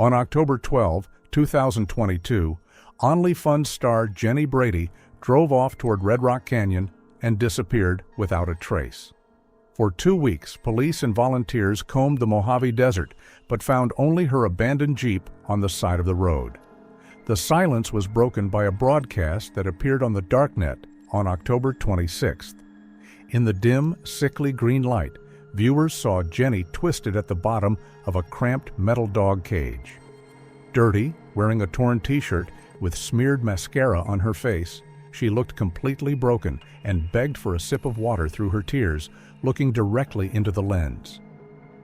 On October 12, 2022, OnlyFans star Jenny Brady drove off toward Red Rock Canyon and disappeared without a trace. For 2 weeks, police and volunteers combed the Mojave Desert, but found only her abandoned Jeep on the side of the road. The silence was broken by a broadcast that appeared on the darknet on October 26th. In the dim, sickly green light, viewers saw Jenny twisted at the bottom of a cramped metal dog cage. Dirty, wearing a torn t-shirt with smeared mascara on her face, she looked completely broken and begged for a sip of water through her tears, looking directly into the lens.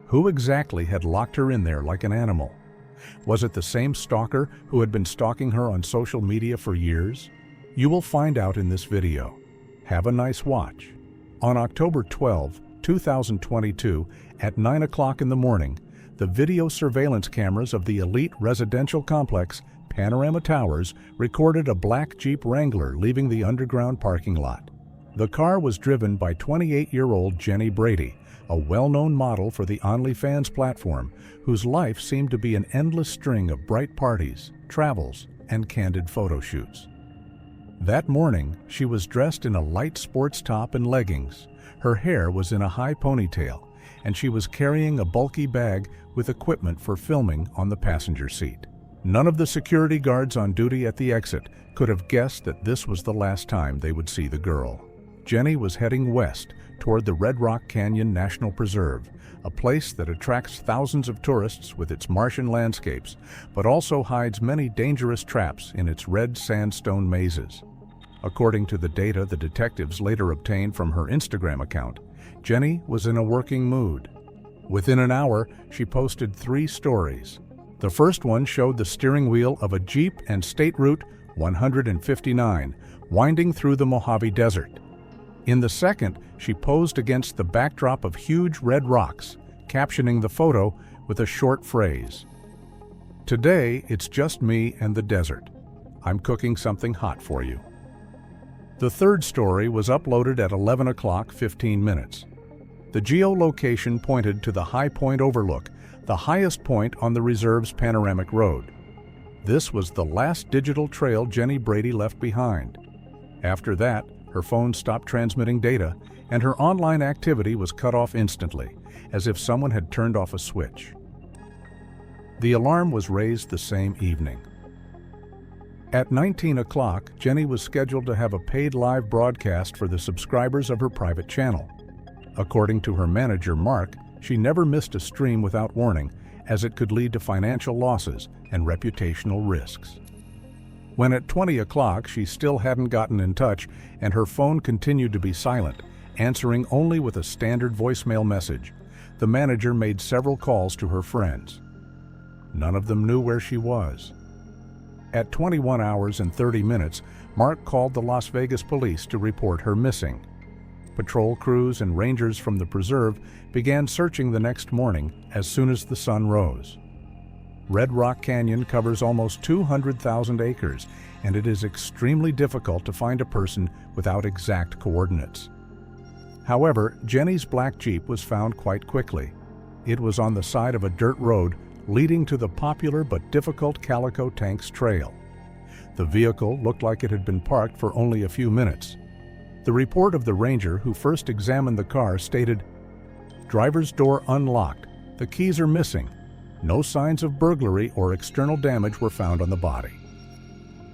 Who exactly had locked her in there like an animal? Was it the same stalker who had been stalking her on social media for years? You will find out in this video. Have a nice watch. On October 12, 2022, at 9 o'clock in the morning, the video surveillance cameras of the elite residential complex, Panorama Towers, recorded a black Jeep Wrangler leaving the underground parking lot. The car was driven by 28-year-old Jenny Brady, a well-known model for the OnlyFans platform, whose life seemed to be an endless string of bright parties, travels, and candid photo shoots. That morning, she was dressed in a light sports top and leggings. Her hair was in a high ponytail, and she was carrying a bulky bag with equipment for filming on the passenger seat. None of the security guards on duty at the exit could have guessed that this was the last time they would see the girl. Jenny was heading west toward the Red Rock Canyon National Preserve, a place that attracts thousands of tourists with its Martian landscapes, but also hides many dangerous traps in its red sandstone mazes. According to the data the detectives later obtained from her Instagram account, Jenny was in a working mood. Within an hour, she posted 3 stories. The first one showed the steering wheel of a Jeep and State Route 159 winding through the Mojave Desert. In the second, she posed against the backdrop of huge red rocks, captioning the photo with a short phrase. "Today, it's just me and the desert. I'm cooking something hot for you." The third story was uploaded at 11 o'clock 15 minutes. The geolocation pointed to the High Point Overlook, the highest point on the reserve's panoramic road. This was the last digital trail Jenny Brady left behind. After that, her phone stopped transmitting data, and her online activity was cut off instantly, as if someone had turned off a switch. The alarm was raised the same evening. At 19 o'clock, Jenny was scheduled to have a paid live broadcast for the subscribers of her private channel. According to her manager, Mark, she never missed a stream without warning, as it could lead to financial losses and reputational risks. When at 20 o'clock she still hadn't gotten in touch and her phone continued to be silent, answering only with a standard voicemail message, the manager made several calls to her friends. None of them knew where she was. At 21 hours and 30 minutes, Mark called the Las Vegas police to report her missing. Patrol crews and rangers from the preserve began searching the next morning as soon as the sun rose. Red Rock Canyon covers almost 200,000 acres, and it is extremely difficult to find a person without exact coordinates. However, Jenny's black Jeep was found quite quickly. It was on the side of a dirt road leading to the popular but difficult Calico Tanks Trail. The vehicle looked like it had been parked for only a few minutes. The report of the ranger who first examined the car stated, "Driver's door unlocked. The keys are missing. No signs of burglary or external damage were found on the body."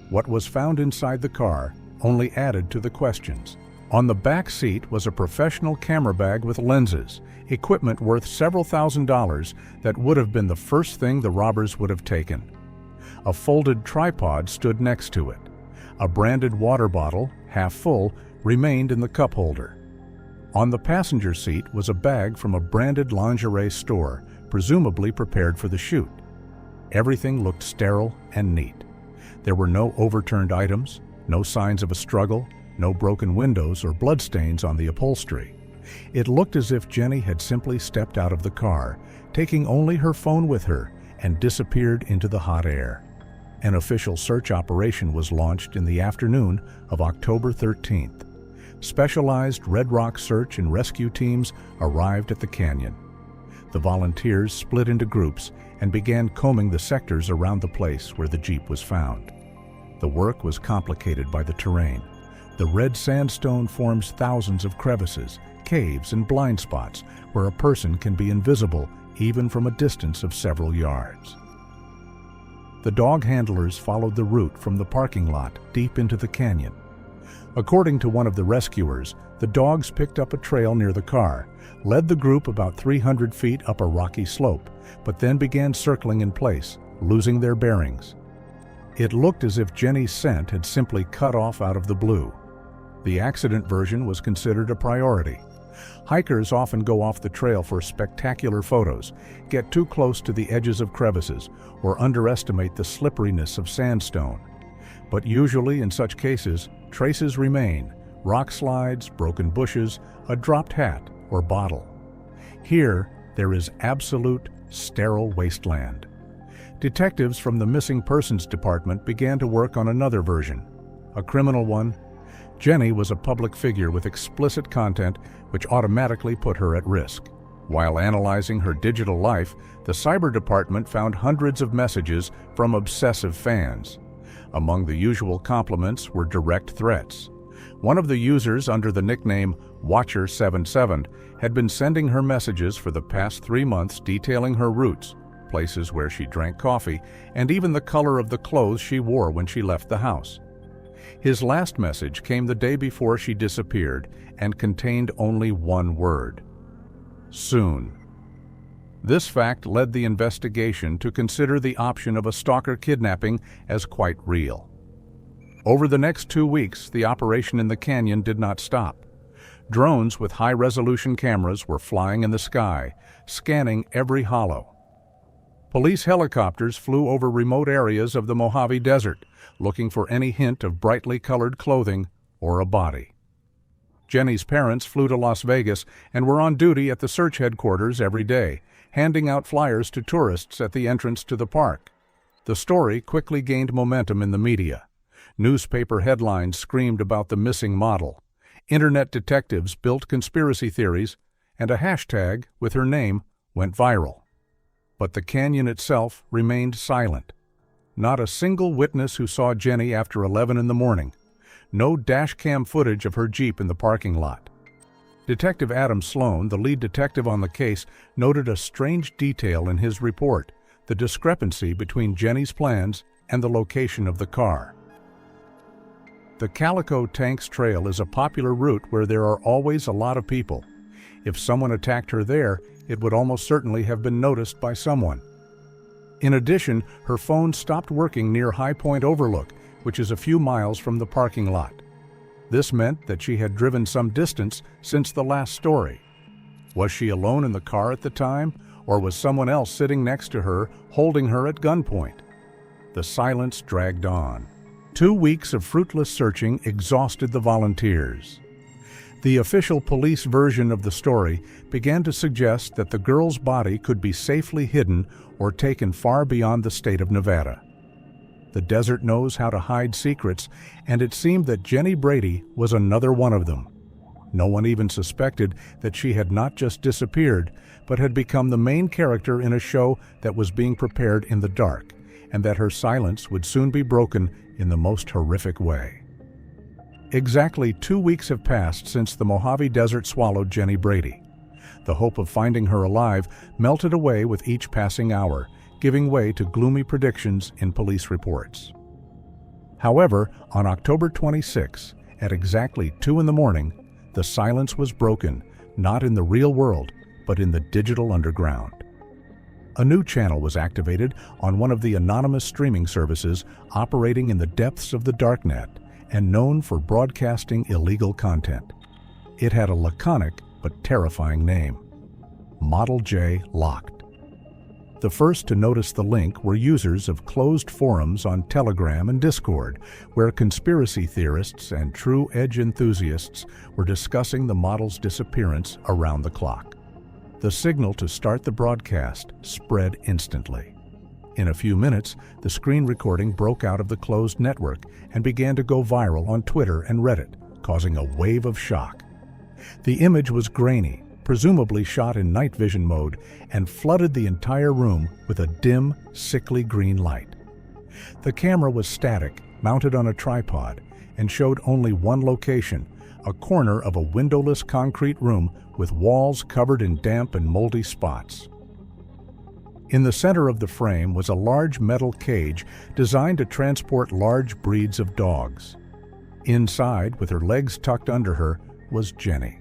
What was found inside the car only added to the questions. On the back seat was a professional camera bag with lenses, equipment worth several $1,000s that would have been the first thing the robbers would have taken. A folded tripod stood next to it. A branded water bottle, half full, remained in the cup holder. On the passenger seat was a bag from a branded lingerie store, presumably prepared for the shoot. Everything looked sterile and neat. There were no overturned items, no signs of a struggle, no broken windows or bloodstains on the upholstery. It looked as if Jenny had simply stepped out of the car, taking only her phone with her, and disappeared into the hot air. An official search operation was launched in the afternoon of October 13th. Specialized Red Rock search and rescue teams arrived at the canyon. The volunteers split into groups and began combing the sectors around the place where the Jeep was found. The work was complicated by the terrain. The red sandstone forms thousands of crevices, caves, and blind spots where a person can be invisible even from a distance of several yards. The dog handlers followed the route from the parking lot deep into the canyon. According to one of the rescuers, the dogs picked up a trail near the car, led the group about 300 feet up a rocky slope, but then began circling in place, losing their bearings. It looked as if Jenny's scent had simply cut off out of the blue. The accident version was considered a priority. Hikers often go off the trail for spectacular photos, get too close to the edges of crevices, or underestimate the slipperiness of sandstone. But usually in such cases, traces remain: rock slides, broken bushes, a dropped hat or bottle. Here, there is absolute, sterile wasteland. Detectives from the Missing Persons Department began to work on another version, a criminal one. Jenny was a public figure with explicit content which automatically put her at risk. While analyzing her digital life, the cyber department found hundreds of messages from obsessive fans. Among the usual compliments were direct threats. One of the users, under the nickname Watcher77, had been sending her messages for the past 3 months detailing her routes, places where she drank coffee, and even the color of the clothes she wore when she left the house. His last message came the day before she disappeared and contained only one word: soon. This fact led the investigation to consider the option of a stalker kidnapping as quite real. Over the next 2 weeks, the operation in the canyon did not stop. Drones with high-resolution cameras were flying in the sky, scanning every hollow. Police helicopters flew over remote areas of the Mojave Desert, looking for any hint of brightly colored clothing or a body. Jenny's parents flew to Las Vegas and were on duty at the search headquarters every day, handing out flyers to tourists at the entrance to the park. The story quickly gained momentum in the media. Newspaper headlines screamed about the missing model. Internet detectives built conspiracy theories, and a hashtag with her name went viral. But the canyon itself remained silent. Not a single witness who saw Jenny after 11 in the morning. No dashcam footage of her Jeep in the parking lot. Detective Adam Sloan, the lead detective on the case, noted a strange detail in his report: the discrepancy between Jenny's plans and the location of the car. The Calico Tanks Trail is a popular route where there are always a lot of people. If someone attacked her there, it would almost certainly have been noticed by someone. In addition, her phone stopped working near High Point Overlook, which is a few miles from the parking lot. This meant that she had driven some distance since the last story. Was she alone in the car at the time, or was someone else sitting next to her, holding her at gunpoint? The silence dragged on. 2 weeks of fruitless searching exhausted the volunteers. The official police version of the story began to suggest that the girl's body could be safely hidden or taken far beyond the state of Nevada. The desert knows how to hide secrets, and it seemed that Jenny Brady was another one of them. No one even suspected that she had not just disappeared, but had become the main character in a show that was being prepared in the dark, and that her silence would soon be broken in the most horrific way. Exactly 2 weeks have passed since the Mojave Desert swallowed Jenny Brady. The hope of finding her alive melted away with each passing hour, giving way to gloomy predictions in police reports. However, on October 26, at exactly 2 in the morning, the silence was broken, not in the real world, but in the digital underground. A new channel was activated on one of the anonymous streaming services operating in the depths of the darknet and known for broadcasting illegal content. It had a laconic but terrifying name: Model J Locked. The first to notice the link were users of closed forums on Telegram and Discord, where conspiracy theorists and true edge enthusiasts were discussing the model's disappearance around the clock. The signal to start the broadcast spread instantly. In a few minutes, the screen recording broke out of the closed network and began to go viral on Twitter and Reddit, causing a wave of shock. The image was grainy, presumably shot in night vision mode, and flooded the entire room with a dim, sickly green light. The camera was static, mounted on a tripod, and showed only one location, a corner of a windowless concrete room with walls covered in damp and moldy spots. In the center of the frame was a large metal cage designed to transport large breeds of dogs. Inside, with her legs tucked under her, was Jenny.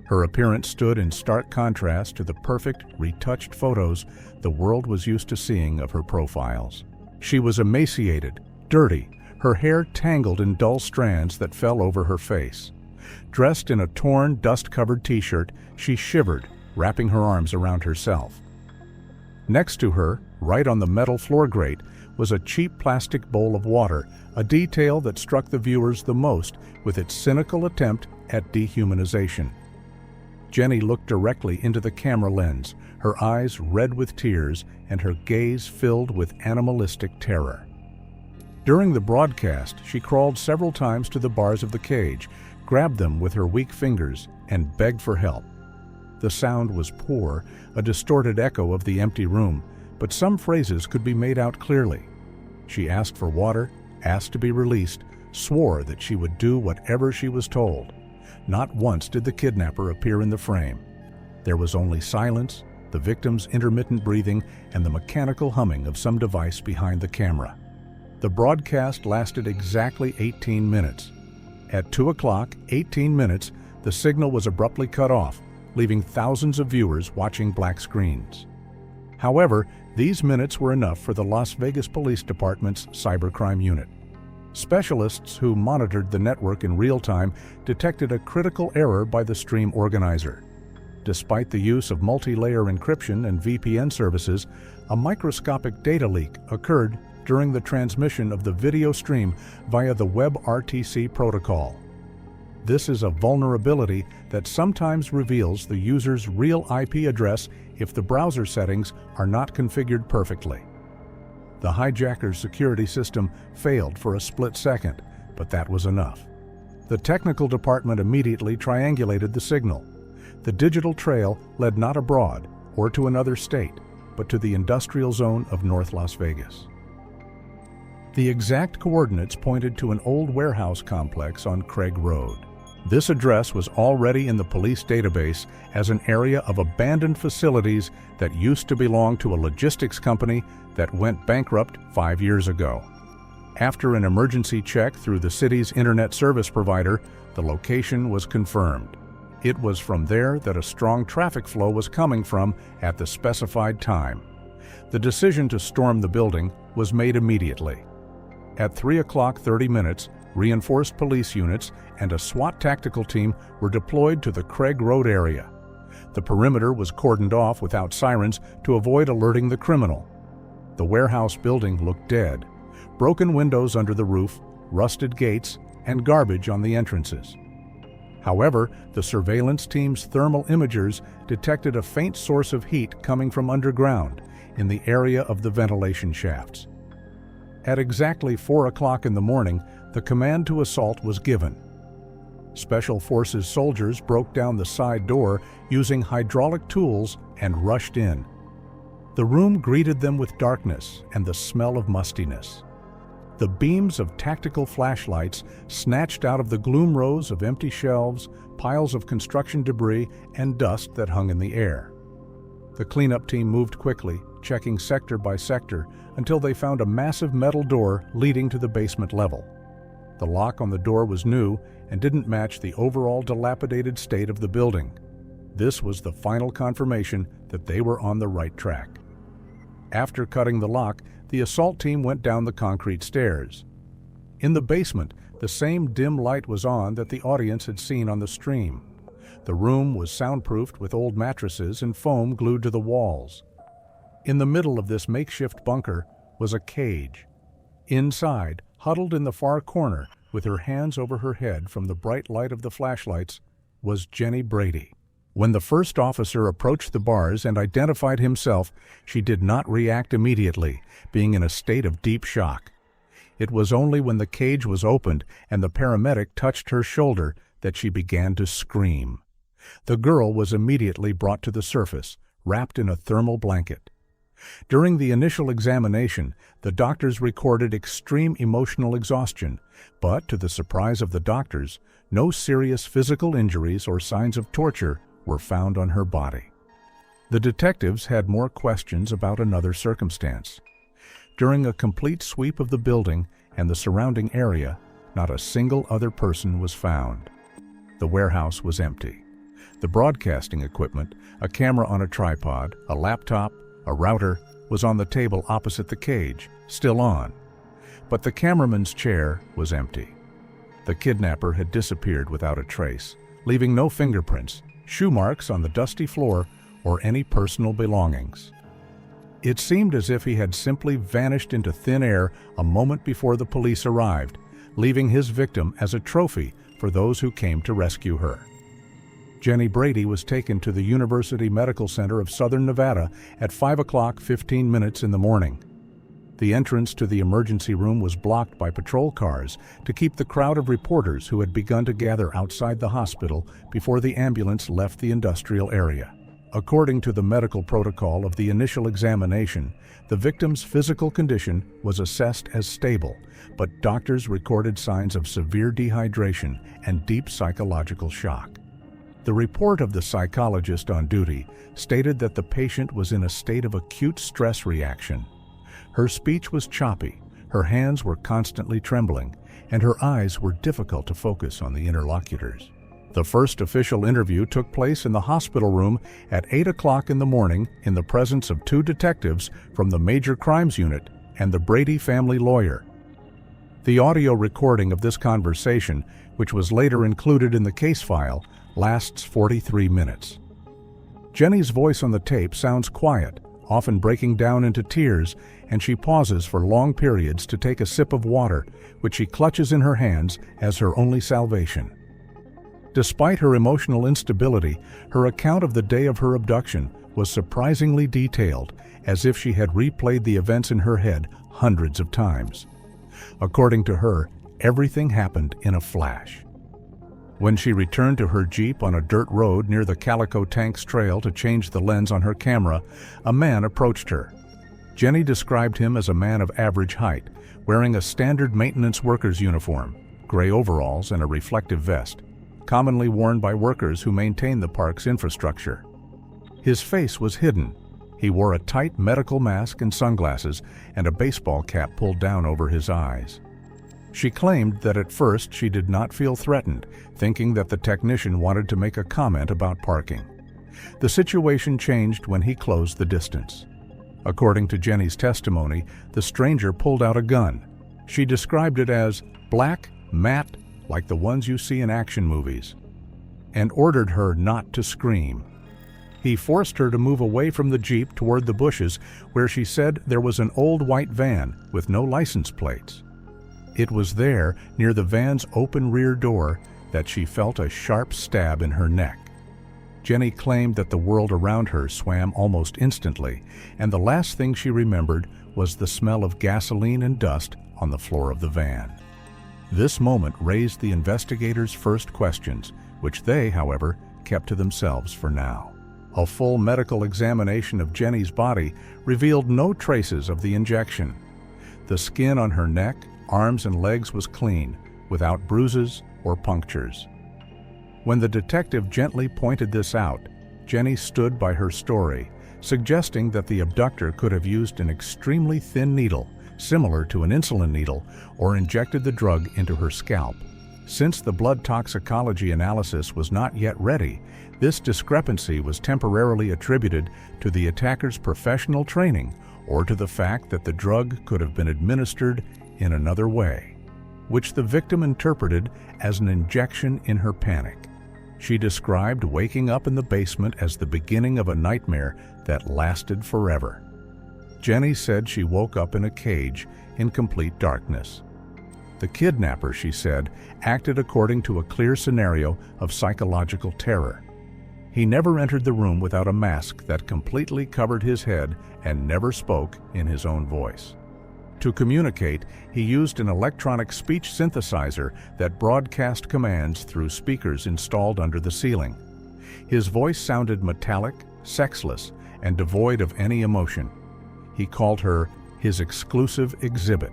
Her appearance stood in stark contrast to the perfect, retouched photos the world was used to seeing of her profiles. She was emaciated, dirty, her hair tangled in dull strands that fell over her face. Dressed in a torn, dust-covered t-shirt, she shivered, wrapping her arms around herself. Next to her, right on the metal floor grate, was a cheap plastic bowl of water, a detail that struck the viewers the most with its cynical attempt at dehumanization. Jenny looked directly into the camera lens, her eyes red with tears and her gaze filled with animalistic terror. During the broadcast, she crawled several times to the bars of the cage, grabbed them with her weak fingers, and begged for help. The sound was poor, a distorted echo of the empty room, but some phrases could be made out clearly. She asked for water, asked to be released, swore that she would do whatever she was told. Not once did the kidnapper appear in the frame. There was only silence, the victim's intermittent breathing, and the mechanical humming of some device behind the camera. The broadcast lasted exactly 18 minutes. At 2 o'clock, 18 minutes, the signal was abruptly cut off, leaving thousands of viewers watching black screens. However, these minutes were enough for the Las Vegas Police Department's cybercrime unit. Specialists who monitored the network in real time detected a critical error by the stream organizer. Despite the use of multi-layer encryption and VPN services, a microscopic data leak occurred during the transmission of the video stream via the WebRTC protocol. This is a vulnerability that sometimes reveals the user's real IP address if the browser settings are not configured perfectly. The hijacker's security system failed for a split second, but that was enough. The technical department immediately triangulated the signal. The digital trail led not abroad or to another state, but to the industrial zone of North Las Vegas. The exact coordinates pointed to an old warehouse complex on Craig Road. This address was already in the police database as an area of abandoned facilities that used to belong to a logistics company that went bankrupt 5 years ago. After an emergency check through the city's internet service provider, the location was confirmed. It was from there that a strong traffic flow was coming from at the specified time. The decision to storm the building was made immediately. At 3 o'clock 30 minutes, reinforced police units and a SWAT tactical team were deployed to the Craig Road area. The perimeter was cordoned off without sirens to avoid alerting the criminal. The warehouse building looked dead. Broken windows under the roof, rusted gates, and garbage on the entrances. However, the surveillance team's thermal imagers detected a faint source of heat coming from underground in the area of the ventilation shafts. At exactly 4 o'clock in the morning, the command to assault was given. Special Forces soldiers broke down the side door using hydraulic tools and rushed in. The room greeted them with darkness and the smell of mustiness. The beams of tactical flashlights snatched out of the gloom rows of empty shelves, piles of construction debris, and dust that hung in the air. The cleanup team moved quickly, checking sector by sector, until they found a massive metal door leading to the basement level. The lock on the door was new and didn't match the overall dilapidated state of the building. This was the final confirmation that they were on the right track. After cutting the lock, the assault team went down the concrete stairs. In the basement, the same dim light was on that the audience had seen on the stream. The room was soundproofed with old mattresses and foam glued to the walls. In the middle of this makeshift bunker was a cage. Inside, huddled in the far corner, with her hands over her head from the bright light of the flashlights, was Jenny Brady. When the first officer approached the bars and identified himself, she did not react immediately, being in a state of deep shock. It was only when the cage was opened and the paramedic touched her shoulder that she began to scream. The girl was immediately brought to the surface, wrapped in a thermal blanket. During the initial examination, the doctors recorded extreme emotional exhaustion, but to the surprise of the doctors, no serious physical injuries or signs of torture were found on her body. The detectives had more questions about another circumstance. During a complete sweep of the building and the surrounding area, not a single other person was found. The warehouse was empty. The broadcasting equipment, a camera on a tripod, a laptop, a router, was on the table opposite the cage, still on. But the cameraman's chair was empty. The kidnapper had disappeared without a trace, leaving no fingerprints, shoe marks on the dusty floor, or any personal belongings. It seemed as if he had simply vanished into thin air a moment before the police arrived, leaving his victim as a trophy for those who came to rescue her. Jenny Brady was taken to the University Medical Center of Southern Nevada at 5:15 in the morning. The entrance to the emergency room was blocked by patrol cars to keep the crowd of reporters who had begun to gather outside the hospital before the ambulance left the industrial area. According to the medical protocol of the initial examination, the victim's physical condition was assessed as stable, but doctors recorded signs of severe dehydration and deep psychological shock. The report of the psychologist on duty stated that the patient was in a state of acute stress reaction. Her speech was choppy, her hands were constantly trembling, and her eyes were difficult to focus on the interlocutors. The first official interview took place in the hospital room at 8 in the morning in the presence of 2 detectives from the Major Crimes Unit and the Brady family lawyer. The audio recording of this conversation, which was later included in the case file, lasts 43 minutes. Jenny's voice on the tape sounds quiet, often breaking down into tears, and she pauses for long periods to take a sip of water, which she clutches in her hands as her only salvation. Despite her emotional instability, her account of the day of her abduction was surprisingly detailed, as if she had replayed the events in her head hundreds of times. According to her, everything happened in a flash. When she returned to her Jeep on a dirt road near the Calico Tanks Trail to change the lens on her camera, a man approached her. Jenny described him as a man of average height, wearing a standard maintenance worker's uniform, gray overalls and a reflective vest, commonly worn by workers who maintain the park's infrastructure. His face was hidden. He wore a tight medical mask and sunglasses and a baseball cap pulled down over his eyes. She claimed that at first she did not feel threatened, thinking that the technician wanted to make a comment about parking. The situation changed when he closed the distance. According to Jenny's testimony, the stranger pulled out a gun. She described it as black, matte, like the ones you see in action movies, and ordered her not to scream. He forced her to move away from the Jeep toward the bushes, where she said there was an old white van with no license plates. It was there, near the van's open rear door, that she felt a sharp stab in her neck. Jenny claimed that the world around her swam almost instantly, and the last thing she remembered was the smell of gasoline and dust on the floor of the van. This moment raised the investigators' first questions, which they, however, kept to themselves for now. A full medical examination of Jenny's body revealed no traces of the injection. The skin on her neck, arms, and legs was clean, without bruises or punctures. When the detective gently pointed this out, Jenny stood by her story, suggesting that the abductor could have used an extremely thin needle, similar to an insulin needle, or injected the drug into her scalp. Since the blood toxicology analysis was not yet ready, this discrepancy was temporarily attributed to the attacker's professional training or to the fact that the drug could have been administered in another way, which the victim interpreted as an injection in her panic. She described waking up in the basement as the beginning of a nightmare that lasted forever. Jenny said she woke up in a cage in complete darkness. The kidnapper, she said, acted according to a clear scenario of psychological terror. He never entered the room without a mask that completely covered his head and never spoke in his own voice. To communicate, he used an electronic speech synthesizer that broadcast commands through speakers installed under the ceiling. His voice sounded metallic, sexless, and devoid of any emotion. He called her his exclusive exhibit.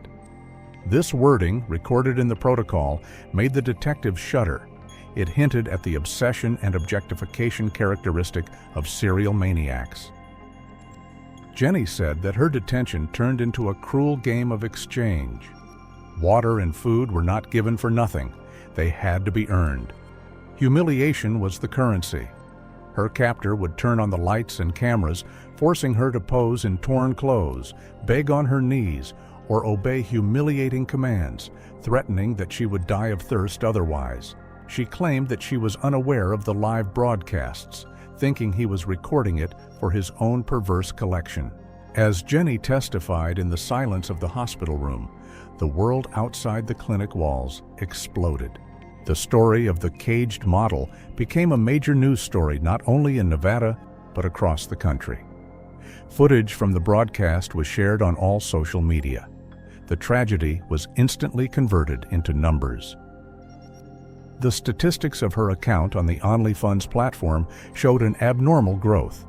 This wording, recorded in the protocol, made the detective shudder. It hinted at the obsession and objectification characteristic of serial maniacs. Jenny said that her detention turned into a cruel game of exchange. Water and food were not given for nothing. They had to be earned. Humiliation was the currency. Her captor would turn on the lights and cameras, forcing her to pose in torn clothes, beg on her knees, or obey humiliating commands, threatening that she would die of thirst otherwise. She claimed that she was unaware of the live broadcasts, thinking he was recording it for his own perverse collection. As Jenny testified in the silence of the hospital room, the world outside the clinic walls exploded. The story of the caged model became a major news story not only in Nevada, but across the country. Footage from the broadcast was shared on all social media. The tragedy was instantly converted into numbers. The statistics of her account on the OnlyFans platform showed an abnormal growth.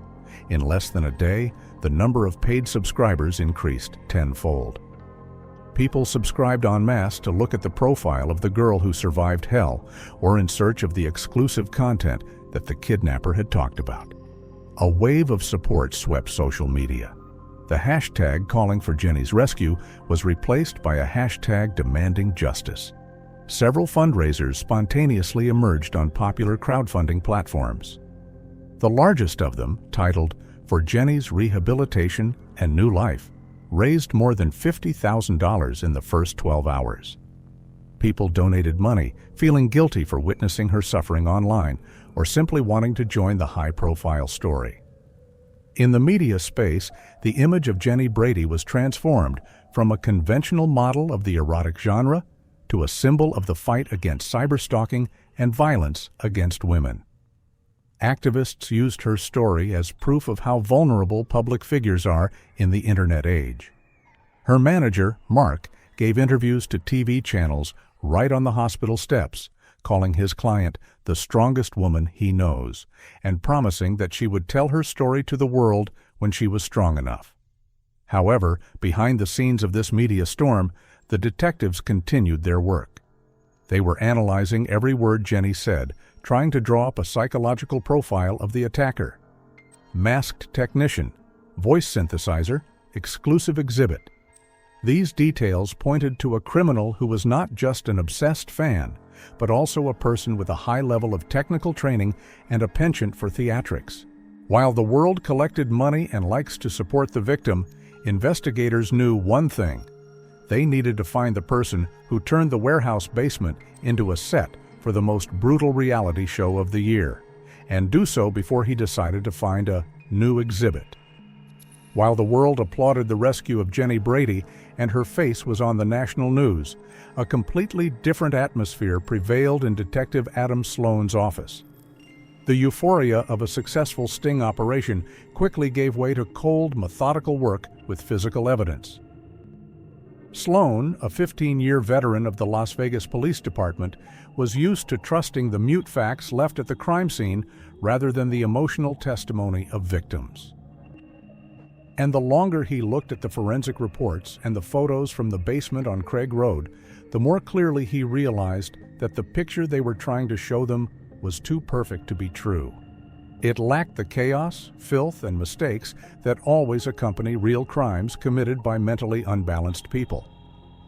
In less than a day, the number of paid subscribers increased tenfold. People subscribed en masse to look at the profile of the girl who survived hell, or in search of the exclusive content that the kidnapper had talked about. A wave of support swept social media. The hashtag calling for Jenny's rescue was replaced by a hashtag demanding justice. Several fundraisers spontaneously emerged on popular crowdfunding platforms. The largest of them, titled "For Jenny's Rehabilitation and New Life," raised more than $50,000 in the first 12 hours. People donated money, feeling guilty for witnessing her suffering online, or simply wanting to join the high-profile story. In the media space, the image of Jenny Brady was transformed from a conventional model of the erotic genre to a symbol of the fight against cyberstalking and violence against women. Activists used her story as proof of how vulnerable public figures are in the internet age. Her manager, Mark, gave interviews to TV channels right on the hospital steps, calling his client the strongest woman he knows, and promising that she would tell her story to the world when she was strong enough. However, behind the scenes of this media storm, the detectives continued their work. They were analyzing every word Jenny said, trying to draw up a psychological profile of the attacker. Masked technician, voice synthesizer, exclusive exhibit. These details pointed to a criminal who was not just an obsessed fan, but also a person with a high level of technical training and a penchant for theatrics. While the world collected money and likes to support the victim, investigators knew one thing: they needed to find the person who turned the warehouse basement into a set for the most brutal reality show of the year, and do so before he decided to find a new exhibit. While the world applauded the rescue of Jenny Brady and her face was on the national news, a completely different atmosphere prevailed in Detective Adam Sloan's office. The euphoria of a successful sting operation quickly gave way to cold, methodical work with physical evidence. Sloan, a 15-year veteran of the Las Vegas Police Department, was used to trusting the mute facts left at the crime scene rather than the emotional testimony of victims. And the longer he looked at the forensic reports and the photos from the basement on Craig Road, the more clearly he realized that the picture they were trying to show them was too perfect to be true. It lacked the chaos, filth, and mistakes that always accompany real crimes committed by mentally unbalanced people.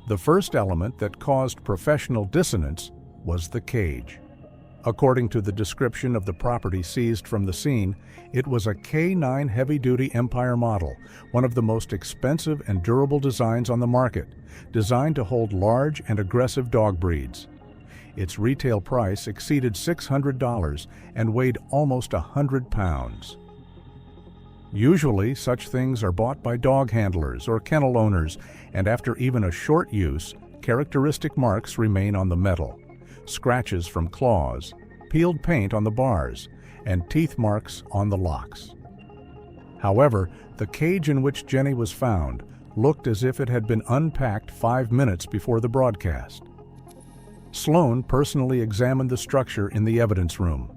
The first element that caused professional dissonance was the cage. According to the description of the property seized from the scene, it was a K9 heavy-duty Empire model, one of the most expensive and durable designs on the market, designed to hold large and aggressive dog breeds. Its retail price exceeded $600 and weighed almost 100 pounds. Usually, such things are bought by dog handlers or kennel owners, and after even a short use, characteristic marks remain on the metal: scratches from claws, peeled paint on the bars, and teeth marks on the locks. However, the cage in which Jenny was found looked as if it had been unpacked 5 minutes before the broadcast. Sloan personally examined the structure in the evidence room.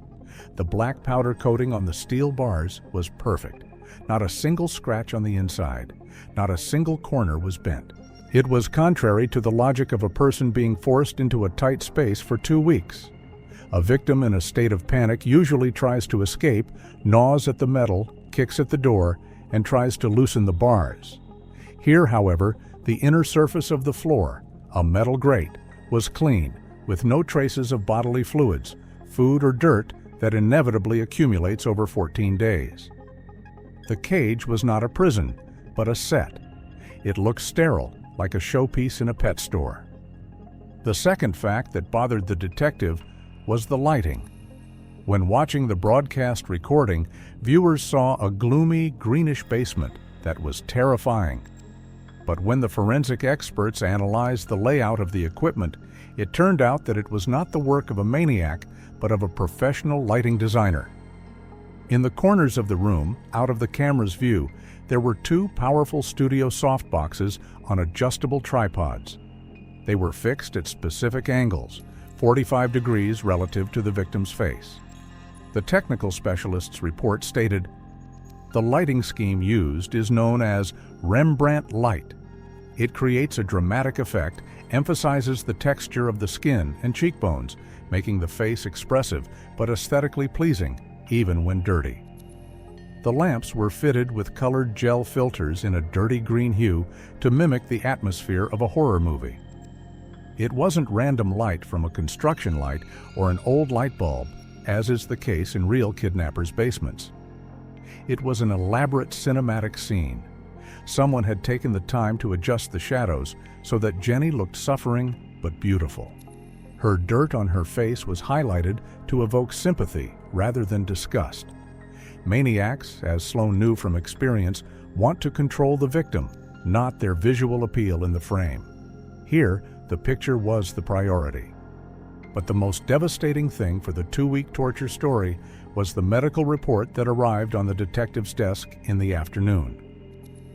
The black powder coating on the steel bars was perfect. Not a single scratch on the inside. Not a single corner was bent. It was contrary to the logic of a person being forced into a tight space for 2 weeks. A victim in a state of panic usually tries to escape, gnaws at the metal, kicks at the door, and tries to loosen the bars. Here, however, the inner surface of the floor, a metal grate, was clean, with no traces of bodily fluids, food or dirt that inevitably accumulates over 14 days. The cage was not a prison, but a set. It looked sterile, like a showpiece in a pet store. The second fact that bothered the detective was the lighting. When watching the broadcast recording, viewers saw a gloomy, greenish basement that was terrifying. But when the forensic experts analyzed the layout of the equipment, it turned out that it was not the work of a maniac, but of a professional lighting designer. In the corners of the room, out of the camera's view, there were 2 powerful studio softboxes on adjustable tripods. They were fixed at specific angles, 45 degrees relative to the victim's face. The technical specialist's report stated, "The lighting scheme used is known as Rembrandt light. It creates a dramatic effect, emphasizes the texture of the skin and cheekbones, making the face expressive but aesthetically pleasing, even when dirty." The lamps were fitted with colored gel filters in a dirty green hue to mimic the atmosphere of a horror movie. It wasn't random light from a construction light or an old light bulb, as is the case in real kidnappers' basements. It was an elaborate cinematic scene. Someone had taken the time to adjust the shadows so that Jenny looked suffering but beautiful. Her dirt on her face was highlighted to evoke sympathy rather than disgust. Maniacs, as Sloan knew from experience, want to control the victim, not their visual appeal in the frame. Here, the picture was the priority. But the most devastating thing for the 2-week torture story was the medical report that arrived on the detective's desk in the afternoon.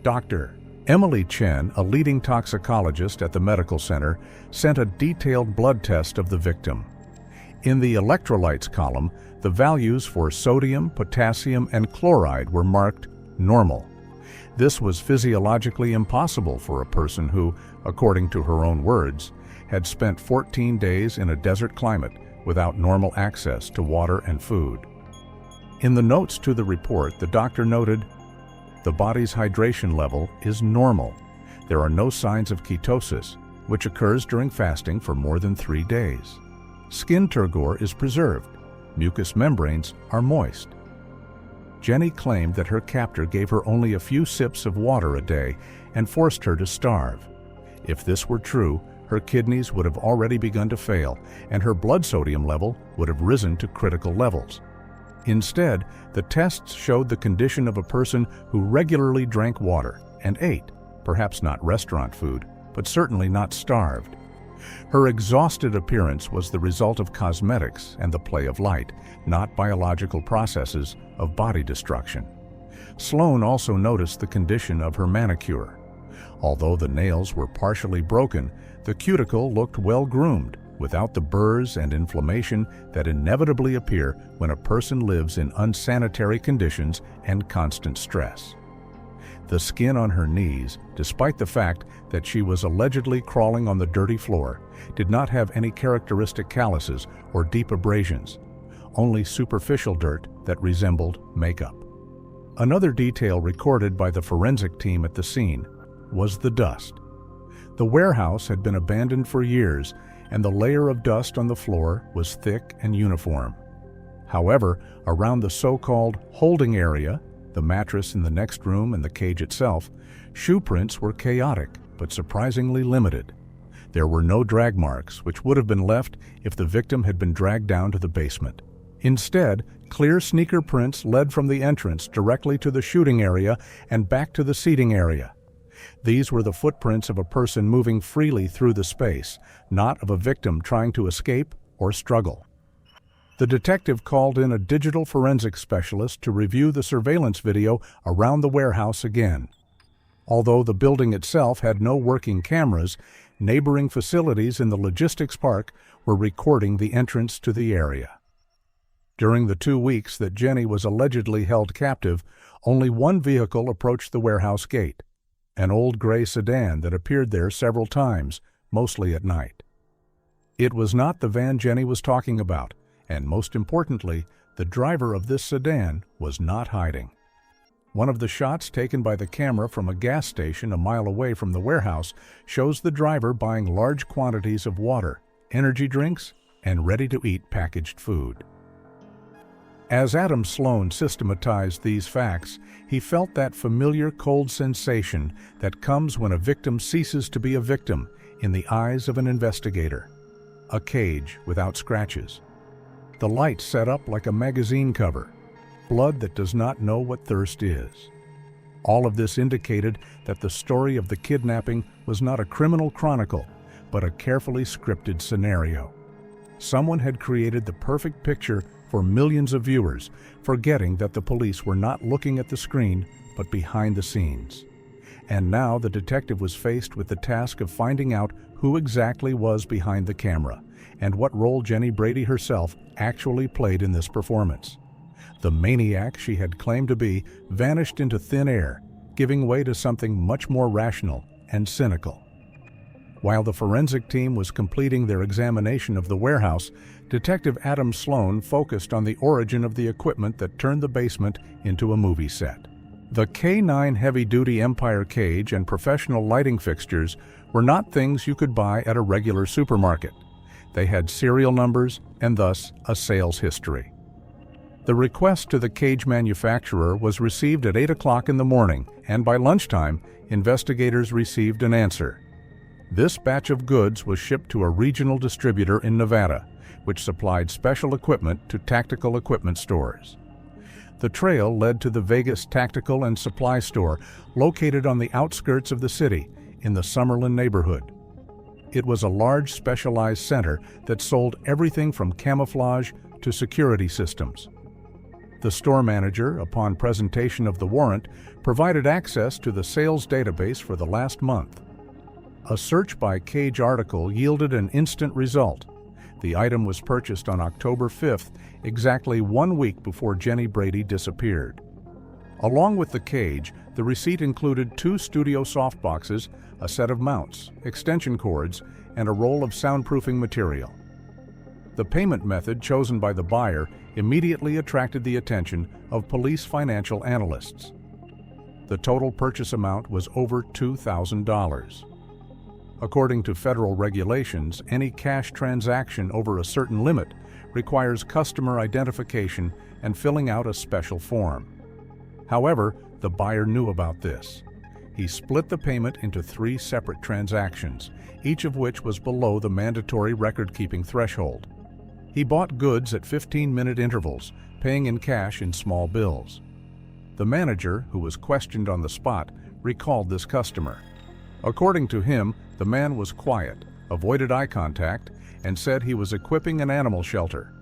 Dr. Emily Chen, a leading toxicologist at the medical center, sent a detailed blood test of the victim. In the electrolytes column, the values for sodium, potassium, and chloride were marked normal. This was physiologically impossible for a person who, according to her own words, had spent 14 days in a desert climate without normal access to water and food. In the notes to the report, the doctor noted, "The body's hydration level is normal. There are no signs of ketosis, which occurs during fasting for more than 3 days. Skin turgor is preserved. Mucous membranes are moist." Jenny claimed that her captor gave her only a few sips of water a day and forced her to starve. If this were true, her kidneys would have already begun to fail, and her blood sodium level would have risen to critical levels. Instead, the tests showed the condition of a person who regularly drank water and ate, perhaps not restaurant food, but certainly not starved. Her exhausted appearance was the result of cosmetics and the play of light, not biological processes of body destruction. Sloan also noticed the condition of her manicure. Although the nails were partially broken, the cuticle looked well-groomed, without the burrs and inflammation that inevitably appear when a person lives in unsanitary conditions and constant stress. The skin on her knees, despite the fact that she was allegedly crawling on the dirty floor, did not have any characteristic calluses or deep abrasions, only superficial dirt that resembled makeup. Another detail recorded by the forensic team at the scene was the dust. The warehouse had been abandoned for years, and the layer of dust on the floor was thick and uniform. However, around the so-called holding area, the mattress in the next room and the cage itself, shoe prints were chaotic but surprisingly limited. There were no drag marks, which would have been left if the victim had been dragged down to the basement. Instead, clear sneaker prints led from the entrance directly to the shooting area and back to the seating area. These were the footprints of a person moving freely through the space, not of a victim trying to escape or struggle. The detective called in a digital forensic specialist to review the surveillance video around the warehouse again. Although the building itself had no working cameras, neighboring facilities in the logistics park were recording the entrance to the area. During the 2 weeks that Jenny was allegedly held captive, only one vehicle approached the warehouse gate, an old gray sedan that appeared there several times, mostly at night. It was not the van Jenny was talking about, and most importantly, the driver of this sedan was not hiding. One of the shots taken by the camera from a gas station a mile away from the warehouse shows the driver buying large quantities of water, energy drinks, and ready-to-eat packaged food. As Adam Sloan systematized these facts, he felt that familiar cold sensation that comes when a victim ceases to be a victim in the eyes of an investigator. A cage without scratches. The light set up like a magazine cover. Blood that does not know what thirst is. All of this indicated that the story of the kidnapping was not a criminal chronicle, but a carefully scripted scenario. Someone had created the perfect picture for millions of viewers, forgetting that the police were not looking at the screen, but behind the scenes. And now the detective was faced with the task of finding out who exactly was behind the camera, and what role Jenny Brady herself actually played in this performance. The maniac she had claimed to be vanished into thin air, giving way to something much more rational and cynical. While the forensic team was completing their examination of the warehouse, Detective Adam Sloan focused on the origin of the equipment that turned the basement into a movie set. The K9 heavy-duty Empire cage and professional lighting fixtures were not things you could buy at a regular supermarket. They had serial numbers and thus a sales history. The request to the cage manufacturer was received at 8 o'clock in the morning, and by lunchtime, investigators received an answer. This batch of goods was shipped to a regional distributor in Nevada, which supplied special equipment to tactical equipment stores. The trail led to the Vegas Tactical and Supply Store, located on the outskirts of the city, in the Summerlin neighborhood. It was a large specialized center that sold everything from camouflage to security systems. The store manager, upon presentation of the warrant, provided access to the sales database for the last month. A search by Cage article yielded an instant result. The item was purchased on October 5th, exactly 1 week before Jenny Brady disappeared. Along with the cage, the receipt included 2 studio softboxes, a set of mounts, extension cords, and a roll of soundproofing material. The payment method chosen by the buyer immediately attracted the attention of police financial analysts. The total purchase amount was over $2,000. According to federal regulations, any cash transaction over a certain limit requires customer identification and filling out a special form. However, the buyer knew about this. He split the payment into 3 separate transactions, each of which was below the mandatory record-keeping threshold. He bought goods at 15-minute intervals, paying in cash in small bills. The manager, who was questioned on the spot, recalled this customer. According to him, the man was quiet, avoided eye contact, and said he was equipping an animal shelter.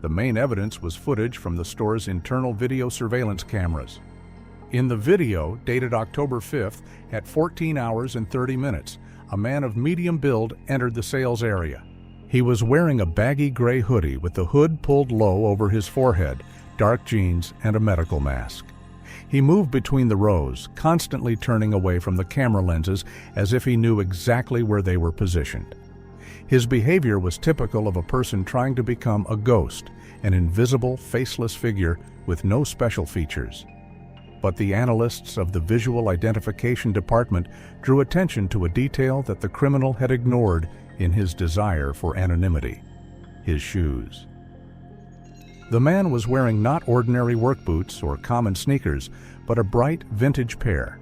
The main evidence was footage from the store's internal video surveillance cameras. In the video, dated October 5th, at 14 hours and 30 minutes, a man of medium build entered the sales area. He was wearing a baggy gray hoodie with the hood pulled low over his forehead, dark jeans, and a medical mask. He moved between the rows, constantly turning away from the camera lenses as if he knew exactly where they were positioned. His behavior was typical of a person trying to become a ghost, an invisible, faceless figure with no special features. But the analysts of the Visual Identification Department drew attention to a detail that the criminal had ignored in his desire for anonymity: his shoes. The man was wearing not ordinary work boots or common sneakers, but a bright vintage pair.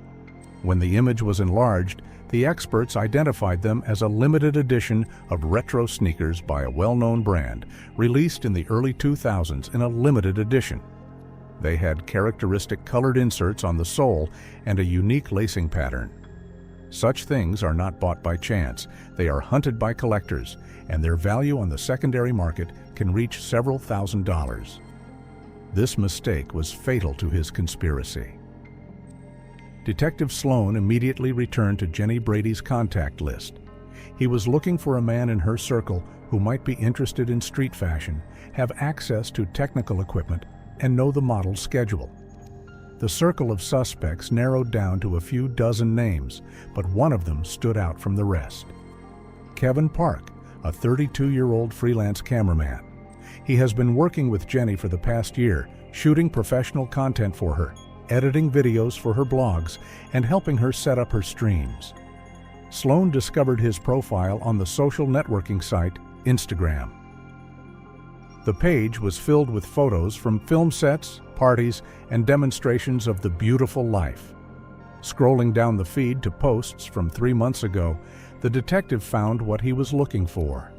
When the image was enlarged, the experts identified them as a limited edition of retro sneakers by a well-known brand, released in the early 2000s in a limited edition. They had characteristic colored inserts on the sole and a unique lacing pattern. Such things are not bought by chance. They are hunted by collectors, and their value on the secondary market can reach several $1,000s. This mistake was fatal to his conspiracy. Detective Sloan immediately returned to Jenny Brady's contact list. He was looking for a man in her circle who might be interested in street fashion, have access to technical equipment, and know the model's schedule. The circle of suspects narrowed down to a few dozen names, but one of them stood out from the rest. Kevin Park, a 32-year-old freelance cameraman. He has been working with Jenny for the past year, shooting professional content for her, editing videos for her blogs, and helping her set up her streams. Sloan discovered his profile on the social networking site Instagram. The page was filled with photos from film sets, parties, and demonstrations of the beautiful life. Scrolling down the feed to posts from 3 months ago, the detective found what he was looking for.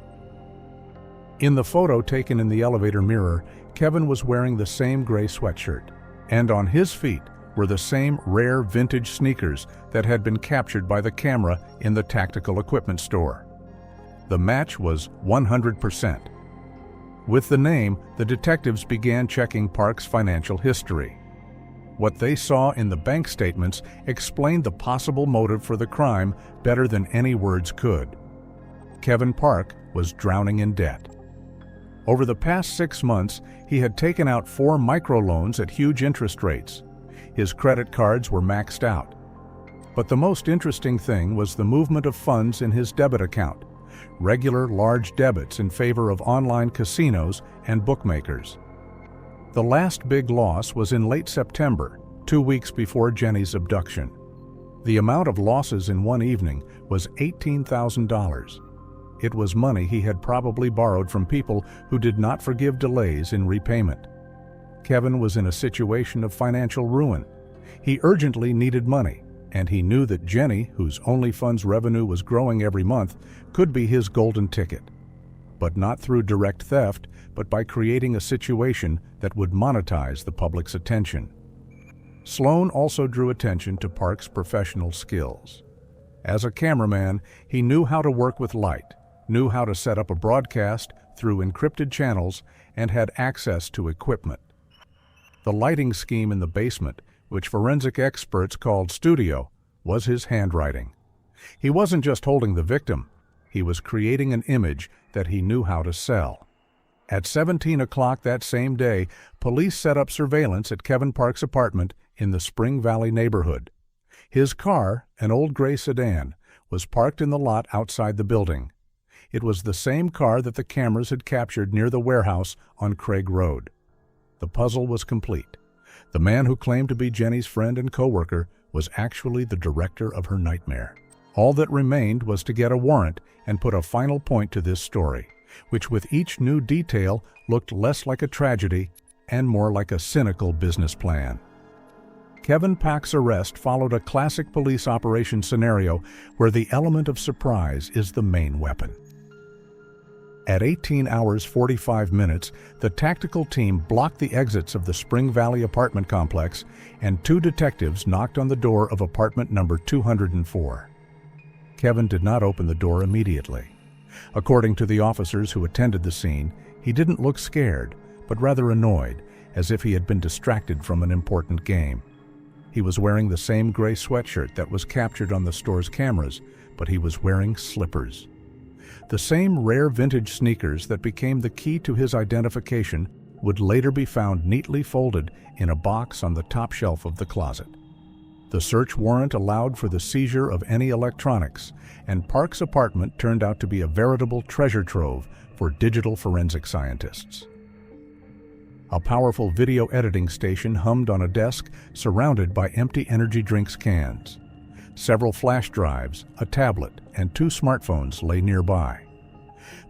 In the photo taken in the elevator mirror, Kevin was wearing the same gray sweatshirt, and on his feet were the same rare vintage sneakers that had been captured by the camera in the tactical equipment store. The match was 100%. With the name, the detectives began checking Park's financial history. What they saw in the bank statements explained the possible motive for the crime better than any words could. Kevin Park was drowning in debt. Over the past 6 months, he had taken out 4 microloans at huge interest rates. His credit cards were maxed out. But the most interesting thing was the movement of funds in his debit account, regular large debits in favor of online casinos and bookmakers. The last big loss was in late September, 2 weeks before Jenny's abduction. The amount of losses in one evening was $18,000. It was money he had probably borrowed from people who did not forgive delays in repayment. Kevin was in a situation of financial ruin. He urgently needed money, and he knew that Jenny, whose OnlyFans revenue was growing every month, could be his golden ticket. But not through direct theft, but by creating a situation that would monetize the public's attention. Sloan also drew attention to Park's professional skills. As a cameraman, he knew how to work with light, knew how to set up a broadcast through encrypted channels, and had access to equipment. The lighting scheme in the basement, which forensic experts called studio, was his handwriting. He wasn't just holding the victim, he was creating an image that he knew how to sell. At 17 o'clock that same day, police set up surveillance at Kevin Park's apartment in the Spring Valley neighborhood. His car, an old gray sedan, was parked in the lot outside the building. It was the same car that the cameras had captured near the warehouse on Craig Road. The puzzle was complete. The man who claimed to be Jenny's friend and co-worker was actually the director of her nightmare. All that remained was to get a warrant and put a final point to this story, which with each new detail looked less like a tragedy and more like a cynical business plan. Kevin Park's arrest followed a classic police operation scenario where the element of surprise is the main weapon. At 18 hours 45 minutes, the tactical team blocked the exits of the Spring Valley apartment complex, and 2 detectives knocked on the door of apartment number 204. Kevin did not open the door immediately. According to the officers who attended the scene, he didn't look scared, but rather annoyed, as if he had been distracted from an important game. He was wearing the same gray sweatshirt that was captured on the store's cameras, but he was wearing slippers. The same rare vintage sneakers that became the key to his identification would later be found neatly folded in a box on the top shelf of the closet. The search warrant allowed for the seizure of any electronics, and Park's apartment turned out to be a veritable treasure trove for digital forensic scientists. A powerful video editing station hummed on a desk surrounded by empty energy drinks cans. Several flash drives, a tablet, and 2 smartphones lay nearby.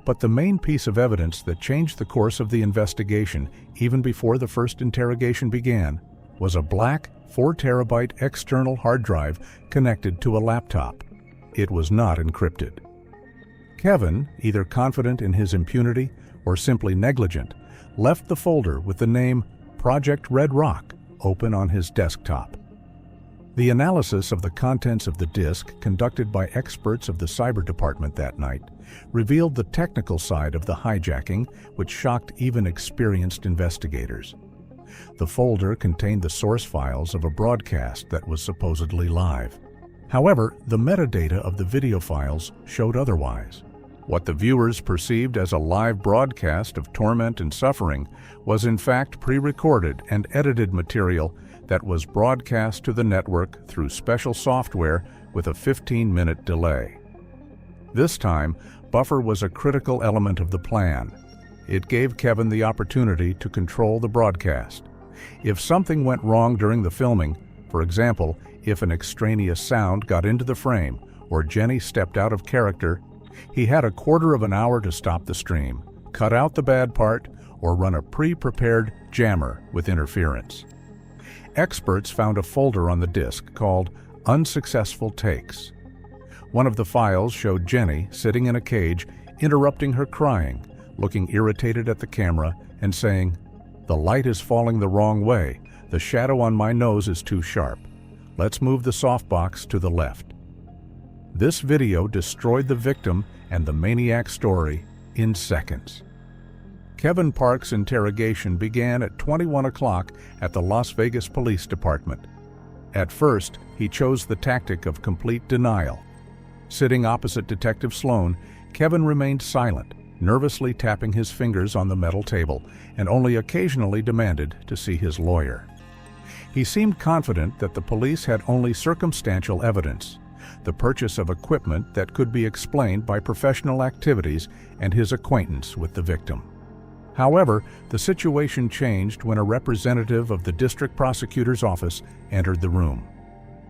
But the main piece of evidence that changed the course of the investigation, even before the first interrogation began, was a black 4-terabyte external hard drive connected to a laptop. It was not encrypted. Kevin, either confident in his impunity or simply negligent, left the folder with the name Project Red Rock open on his desktop. The analysis of the contents of the disk conducted by experts of the cyber department that night revealed the technical side of the hijacking, which shocked even experienced investigators. The folder contained the source files of a broadcast that was supposedly live. However, the metadata of the video files showed otherwise. What the viewers perceived as a live broadcast of torment and suffering was in fact pre-recorded and edited material that was broadcast to the network through special software with a 15-minute delay. This time, buffer was a critical element of the plan. It gave Kevin the opportunity to control the broadcast. If something went wrong during the filming, for example, if an extraneous sound got into the frame or Jenny stepped out of character, he had a quarter of an hour to stop the stream, cut out the bad part, or run a pre-prepared jammer with interference. Experts found a folder on the disk called Unsuccessful Takes. One of the files showed Jenny sitting in a cage, interrupting her crying, looking irritated at the camera and saying, "The light is falling the wrong way. The shadow on my nose is too sharp. Let's move the softbox to the left." This video destroyed the victim and the maniac story in seconds. Kevin Park's interrogation began at 21 o'clock at the Las Vegas Police Department. At first, he chose the tactic of complete denial. Sitting opposite Detective Sloan, Kevin remained silent, nervously tapping his fingers on the metal table, and only occasionally demanded to see his lawyer. He seemed confident that the police had only circumstantial evidence, the purchase of equipment that could be explained by professional activities and his acquaintance with the victim. However, the situation changed when a representative of the district prosecutor's office entered the room.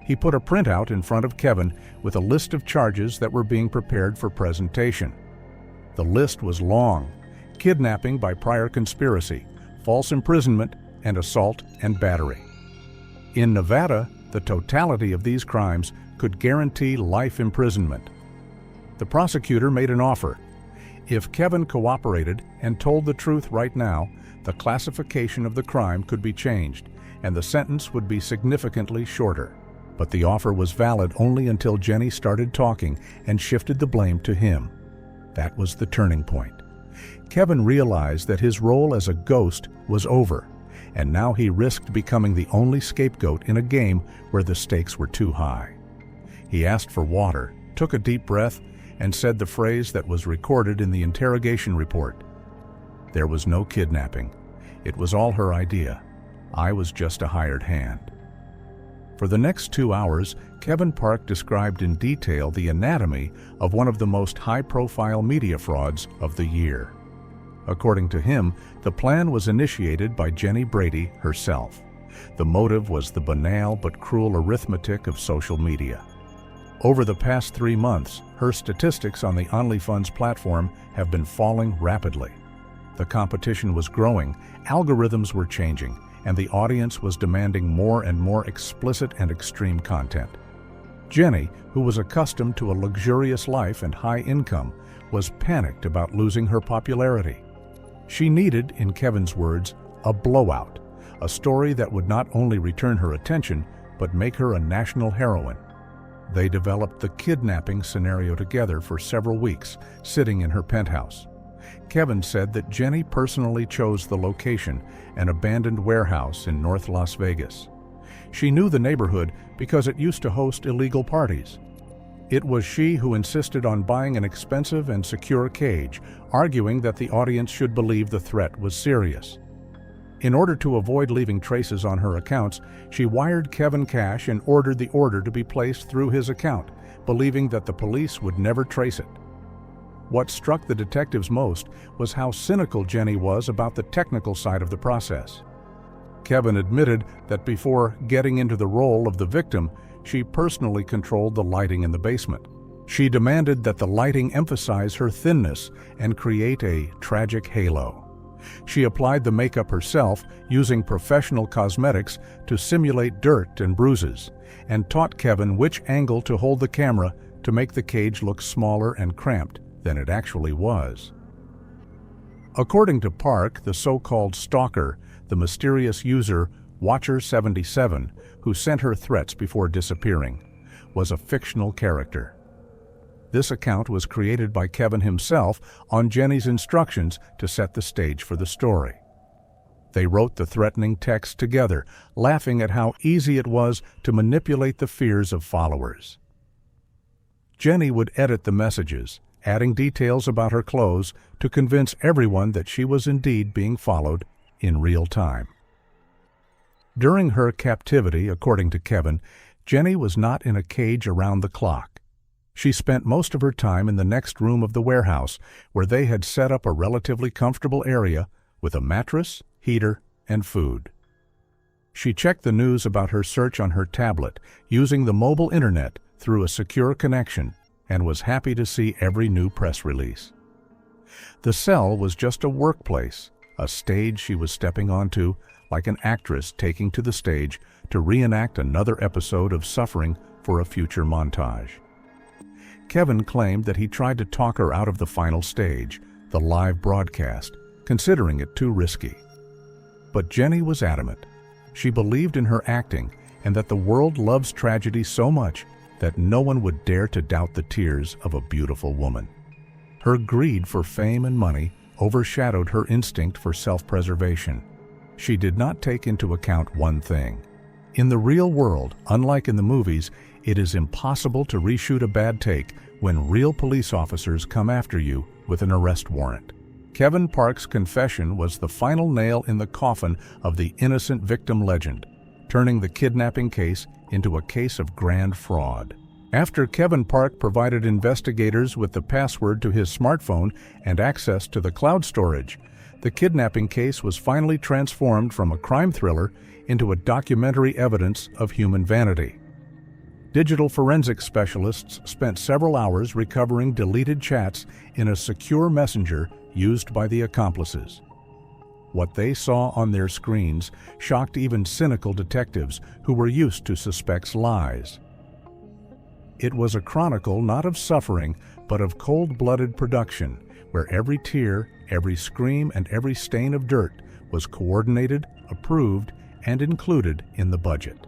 He put a printout in front of Kevin with a list of charges that were being prepared for presentation. The list was long: kidnapping by prior conspiracy, false imprisonment, and assault and battery. In Nevada, the totality of these crimes could guarantee life imprisonment. The prosecutor made an offer. If Kevin cooperated and told the truth right now, the classification of the crime could be changed, and the sentence would be significantly shorter. But the offer was valid only until Jenny started talking and shifted the blame to him. That was the turning point. Kevin realized that his role as a ghost was over, and now he risked becoming the only scapegoat in a game where the stakes were too high. He asked for water, took a deep breath, and said the phrase that was recorded in the interrogation report. "There was no kidnapping. It was all her idea. I was just a hired hand." For the next 2 hours, Kevin Park described in detail the anatomy of one of the most high-profile media frauds of the year. According to him, the plan was initiated by Jenny Brady herself. The motive was the banal but cruel arithmetic of social media. Over the past 3 months, her statistics on the OnlyFans platform have been falling rapidly. The competition was growing, algorithms were changing, and the audience was demanding more and more explicit and extreme content. Jenny, who was accustomed to a luxurious life and high income, was panicked about losing her popularity. She needed, in Kevin's words, a blowout, a story that would not only return her attention, but make her a national heroine. They developed the kidnapping scenario together for several weeks, sitting in her penthouse. Kevin said that Jenny personally chose the location, an abandoned warehouse in North Las Vegas. She knew the neighborhood because it used to host illegal parties. It was she who insisted on buying an expensive and secure cage, arguing that the audience should believe the threat was serious. In order to avoid leaving traces on her accounts, she wired Kevin cash and ordered the order to be placed through his account, believing that the police would never trace it. What struck the detectives most was how cynical Jenny was about the technical side of the process. Kevin admitted that before getting into the role of the victim, she personally controlled the lighting in the basement. She demanded that the lighting emphasize her thinness and create a tragic halo. She applied the makeup herself, using professional cosmetics to simulate dirt and bruises, and taught Kevin which angle to hold the camera to make the cage look smaller and cramped than it actually was. According to Park, the so-called stalker, the mysterious user Watcher77, who sent her threats before disappearing, was a fictional character. This account was created by Kevin himself on Jenny's instructions to set the stage for the story. They wrote the threatening text together, laughing at how easy it was to manipulate the fears of followers. Jenny would edit the messages, adding details about her clothes to convince everyone that she was indeed being followed in real time. During her captivity, according to Kevin, Jenny was not in a cage around the clock. She spent most of her time in the next room of the warehouse, where they had set up a relatively comfortable area with a mattress, heater, and food. She checked the news about her search on her tablet, using the mobile internet through a secure connection, and was happy to see every new press release. The cell was just a workplace, a stage she was stepping onto, like an actress taking to the stage to reenact another episode of suffering for a future montage. Kevin claimed that he tried to talk her out of the final stage, the live broadcast, considering it too risky. But Jenny was adamant. She believed in her acting and that the world loves tragedy so much that no one would dare to doubt the tears of a beautiful woman. Her greed for fame and money overshadowed her instinct for self-preservation. She did not take into account one thing. In the real world, unlike in the movies, it is impossible to reshoot a bad take when real police officers come after you with an arrest warrant. Kevin Park's confession was the final nail in the coffin of the innocent victim legend, turning the kidnapping case into a case of grand fraud. After Kevin Park provided investigators with the password to his smartphone and access to the cloud storage, the kidnapping case was finally transformed from a crime thriller into a documentary evidence of human vanity. Digital forensics specialists spent several hours recovering deleted chats in a secure messenger used by the accomplices. What they saw on their screens shocked even cynical detectives who were used to suspects' lies. It was a chronicle not of suffering, but of cold-blooded production, where every tear, every scream, and every stain of dirt was coordinated, approved, and included in the budget.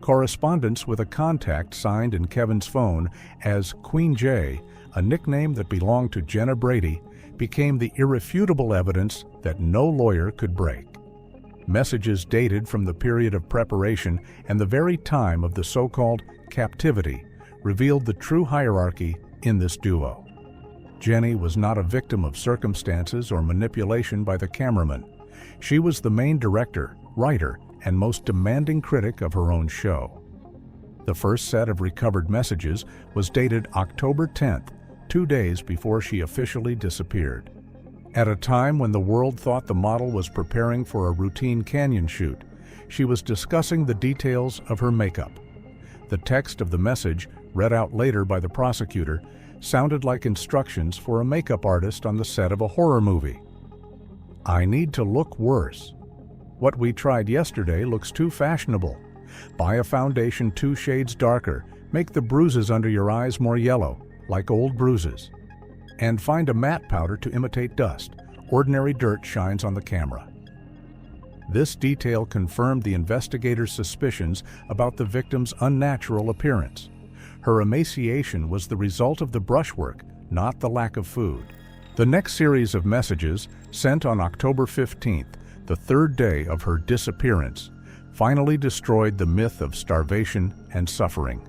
Correspondence with a contact signed in Kevin's phone as Queen J, a nickname that belonged to Jenna Brady, became the irrefutable evidence that no lawyer could break. Messages dated from the period of preparation and the very time of the so-called captivity revealed the true hierarchy in this duo. Jenny was not a victim of circumstances or manipulation by the cameraman. She was the main director, writer, and most demanding critic of her own show. The first set of recovered messages was dated October 10th, 2 days before she officially disappeared. At a time when the world thought the model was preparing for a routine canyon shoot, she was discussing the details of her makeup. The text of the message, read out later by the prosecutor, sounded like instructions for a makeup artist on the set of a horror movie. "I need to look worse. What we tried yesterday looks too fashionable. Buy a foundation 2 shades darker, make the bruises under your eyes more yellow, like old bruises. And find a matte powder to imitate dust. Ordinary dirt shines on the camera." This detail confirmed the investigators' suspicions about the victim's unnatural appearance. Her emaciation was the result of the brushwork, not the lack of food. The next series of messages, sent on October 15th, the 3rd day of her disappearance, finally destroyed the myth of starvation and suffering.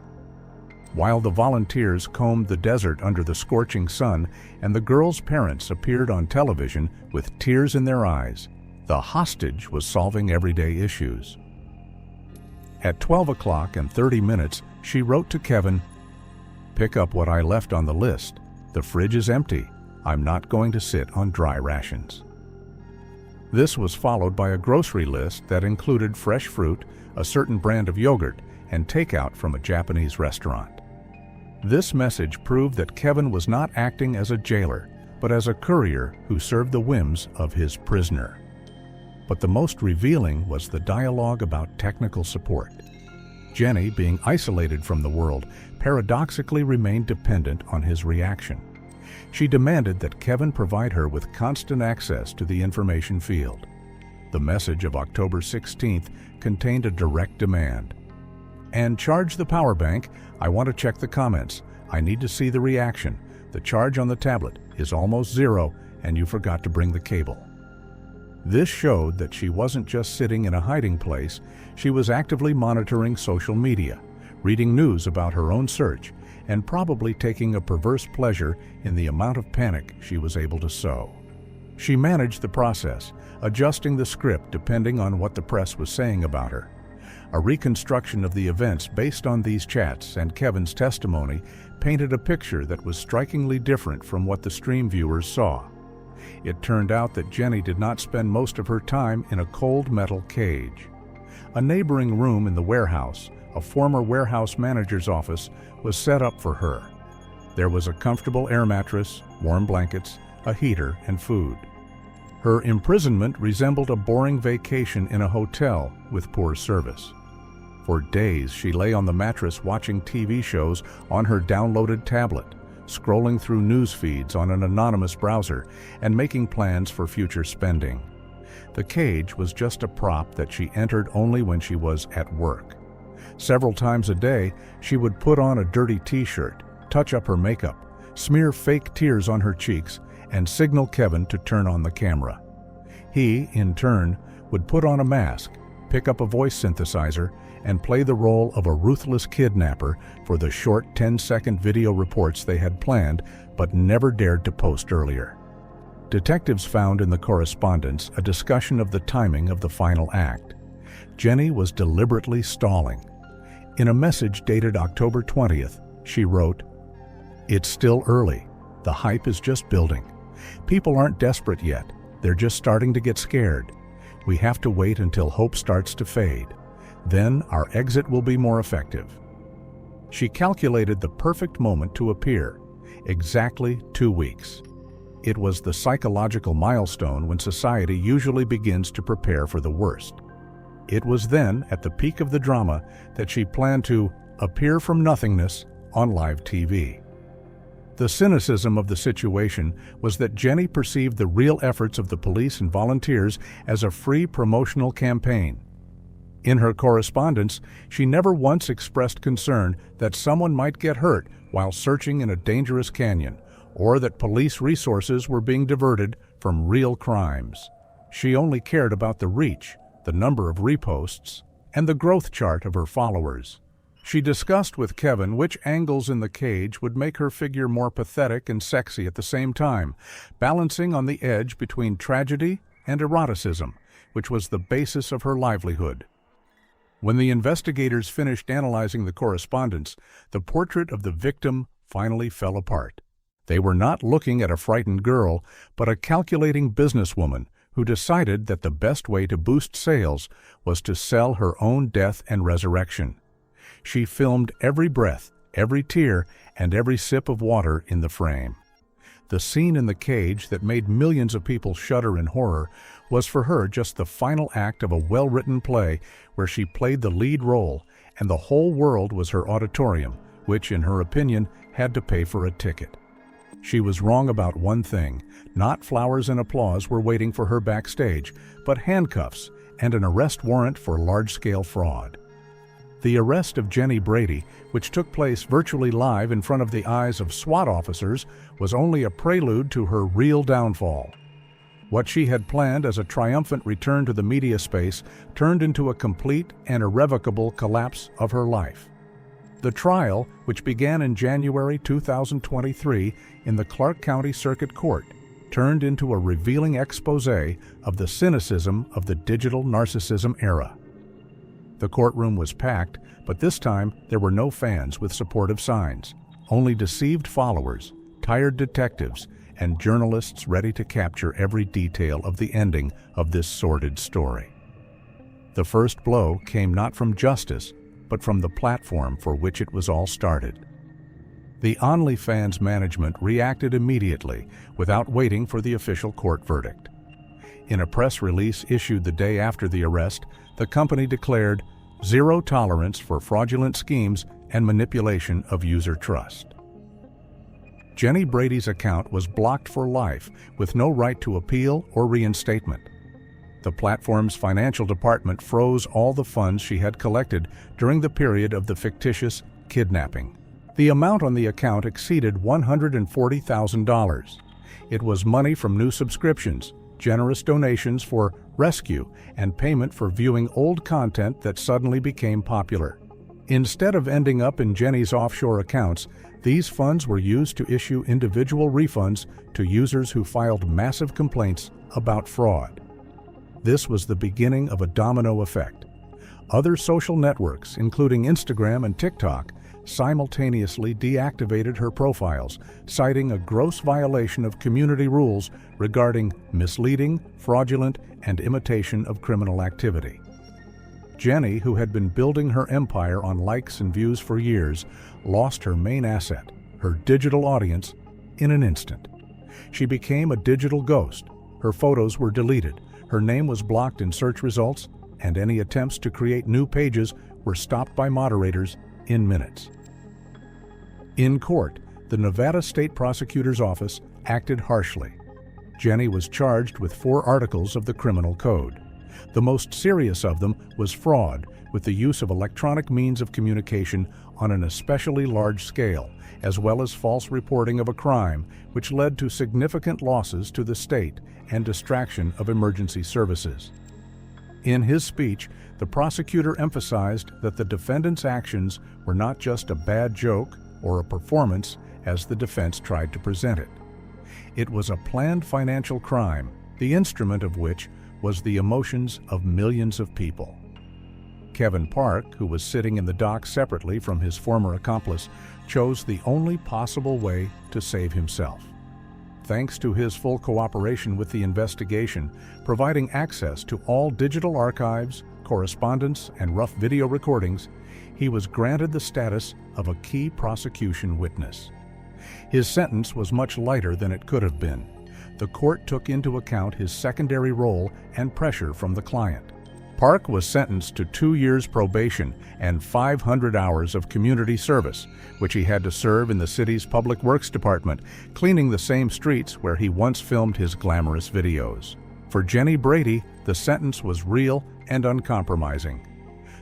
While the volunteers combed the desert under the scorching sun and the girl's parents appeared on television with tears in their eyes, the hostage was solving everyday issues. At 12 o'clock and 30 minutes, she wrote to Kevin, "Pick up what I left on the list. The fridge is empty. I'm not going to sit on dry rations." This was followed by a grocery list that included fresh fruit, a certain brand of yogurt, and takeout from a Japanese restaurant. This message proved that Kevin was not acting as a jailer, but as a courier who served the whims of his prisoner. But the most revealing was the dialogue about technical support. Jenny, being isolated from the world, paradoxically remained dependent on his reaction. She demanded that Kevin provide her with constant access to the information field. The message of October 16th contained a direct demand. "And charge the power bank. I want to check the comments. I need to see the reaction. The charge on the tablet is almost 0, and you forgot to bring the cable." This showed that she wasn't just sitting in a hiding place, she was actively monitoring social media, reading news about her own search, and probably taking a perverse pleasure in the amount of panic she was able to sow. She managed the process, adjusting the script depending on what the press was saying about her. A reconstruction of the events based on these chats and Kevin's testimony painted a picture that was strikingly different from what the stream viewers saw. It turned out that Jenny did not spend most of her time in a cold metal cage. A neighboring room in the warehouse, a former warehouse manager's office, was set up for her. There was a comfortable air mattress, warm blankets, a heater, and food. Her imprisonment resembled a boring vacation in a hotel with poor service. For days, she lay on the mattress watching TV shows on her downloaded tablet, scrolling through news feeds on an anonymous browser, and making plans for future spending. The cage was just a prop that she entered only when she was at work. Several times a day, she would put on a dirty t-shirt, touch up her makeup, smear fake tears on her cheeks, and signal Kevin to turn on the camera. He, in turn, would put on a mask, pick up a voice synthesizer, and play the role of a ruthless kidnapper for the short 10-second video reports they had planned but never dared to post earlier. Detectives found in the correspondence a discussion of the timing of the final act. Jenny was deliberately stalling. In a message dated October 20th, she wrote, "It's still early. The hype is just building. People aren't desperate yet. They're just starting to get scared. We have to wait until hope starts to fade. Then our exit will be more effective." She calculated the perfect moment to appear, exactly 2 weeks. It was the psychological milestone when society usually begins to prepare for the worst. It was then, at the peak of the drama, that she planned to appear from nothingness on live TV. The cynicism of the situation was that Jenny perceived the real efforts of the police and volunteers as a free promotional campaign. In her correspondence, she never once expressed concern that someone might get hurt while searching in a dangerous canyon, or that police resources were being diverted from real crimes. She only cared about the reach, the number of reposts, and the growth chart of her followers. She discussed with Kevin which angles in the cage would make her figure more pathetic and sexy at the same time, balancing on the edge between tragedy and eroticism, which was the basis of her livelihood. When the investigators finished analyzing the correspondence, the portrait of the victim finally fell apart. They were not looking at a frightened girl, but a calculating businesswoman who decided that the best way to boost sales was to sell her own death and resurrection. She filmed every breath, every tear, and every sip of water in the frame. The scene in the cage that made millions of people shudder in horror was for her just the final act of a well-written play where she played the lead role, and the whole world was her auditorium, which, in her opinion, had to pay for a ticket. She was wrong about one thing. Not flowers and applause were waiting for her backstage, but handcuffs and an arrest warrant for large-scale fraud. The arrest of Jenny Brady, which took place virtually live in front of the eyes of SWAT officers, was only a prelude to her real downfall. What she had planned as a triumphant return to the media space turned into a complete and irrevocable collapse of her life. The trial, which began in January 2023 in the Clark County Circuit Court, turned into a revealing exposé of the cynicism of the digital narcissism era. The courtroom was packed, but this time there were no fans with supportive signs, only deceived followers, tired detectives, and journalists ready to capture every detail of the ending of this sordid story. The first blow came not from justice, but from the platform for which it was all started. The OnlyFans management reacted immediately, without waiting for the official court verdict. In a press release issued the day after the arrest, the company declared zero tolerance for fraudulent schemes and manipulation of user trust. Jenny Brady's account was blocked for life, with no right to appeal or reinstatement. The platform's financial department froze all the funds she had collected during the period of the fictitious kidnapping. The amount on the account exceeded $140,000. It was money from new subscriptions, generous donations for rescue, and payment for viewing old content that suddenly became popular. Instead of ending up in Jenny's offshore accounts, These funds were used to issue individual refunds to users who filed massive complaints about fraud. This was the beginning of a domino effect. Other social networks, including Instagram and TikTok, simultaneously deactivated her profiles, citing a gross violation of community rules regarding misleading, fraudulent, and imitation of criminal activity. Jenny, who had been building her empire on likes and views for years, lost her main asset, her digital audience, in an instant. She became a digital ghost. Her photos were deleted, her name was blocked in search results, and any attempts to create new pages were stopped by moderators in minutes. In court, the Nevada State Prosecutor's Office acted harshly. Jenny was charged with 4 articles of the Criminal Code. The most serious of them was fraud with the use of electronic means of communication on an especially large scale, as well as false reporting of a crime, which led to significant losses to the state and distraction of emergency services. In his speech, the prosecutor emphasized that the defendant's actions were not just a bad joke or a performance as the defense tried to present it. It was a planned financial crime, the instrument of which was the emotions of millions of people. Kevin Park, who was sitting in the dock separately from his former accomplice, chose the only possible way to save himself. Thanks to his full cooperation with the investigation, providing access to all digital archives, correspondence, and rough video recordings, he was granted the status of a key prosecution witness. His sentence was much lighter than it could have been. The court took into account his secondary role and pressure from the client. Park was sentenced to 2 years probation and 500 hours of community service, which he had to serve in the city's Public Works Department, cleaning the same streets where he once filmed his glamorous videos. For Jenny Brady, the sentence was real and uncompromising.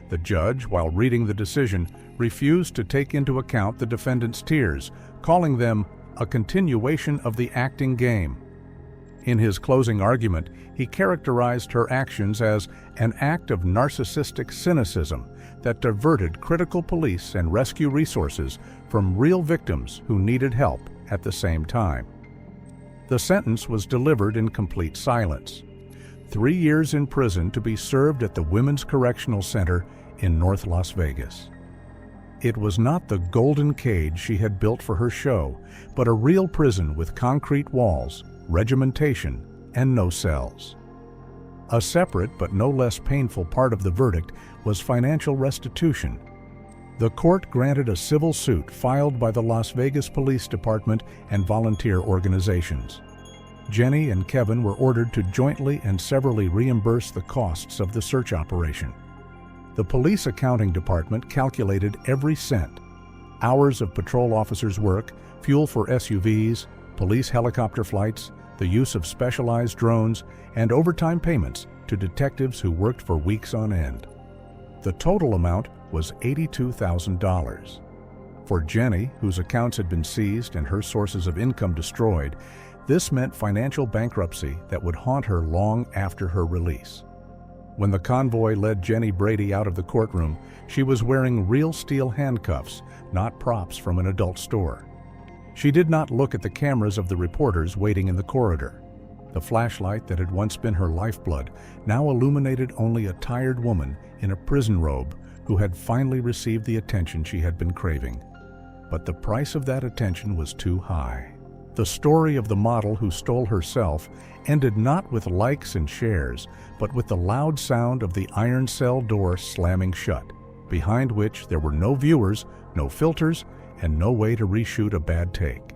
The judge, while reading the decision, refused to take into account the defendant's tears, calling them a continuation of the acting game. In his closing argument, he characterized her actions as an act of narcissistic cynicism that diverted critical police and rescue resources from real victims who needed help at the same time. The sentence was delivered in complete silence. 3 years in prison to be served at the Women's Correctional Center in North Las Vegas. It was not the golden cage she had built for her show, but a real prison with concrete walls, regimentation, and no cells. A separate but no less painful part of the verdict was financial restitution. The court granted a civil suit filed by the Las Vegas Police Department and volunteer organizations. Jenny and Kevin were ordered to jointly and severally reimburse the costs of the search operation. The police accounting department calculated every cent: hours of patrol officers' work, fuel for SUVs, police helicopter flights, the use of specialized drones, and overtime payments to detectives who worked for weeks on end. The total amount was $82,000. For Jenny, whose accounts had been seized and her sources of income destroyed, this meant financial bankruptcy that would haunt her long after her release. When the convoy led Jenny Brady out of the courtroom, she was wearing real steel handcuffs, not props from an adult store. She did not look at the cameras of the reporters waiting in the corridor. The flashlight that had once been her lifeblood now illuminated only a tired woman in a prison robe who had finally received the attention she had been craving. But the price of that attention was too high. The story of the model who stole herself ended not with likes and shares, but with the loud sound of the iron cell door slamming shut, behind which there were no viewers, no filters, and no way to reshoot a bad take.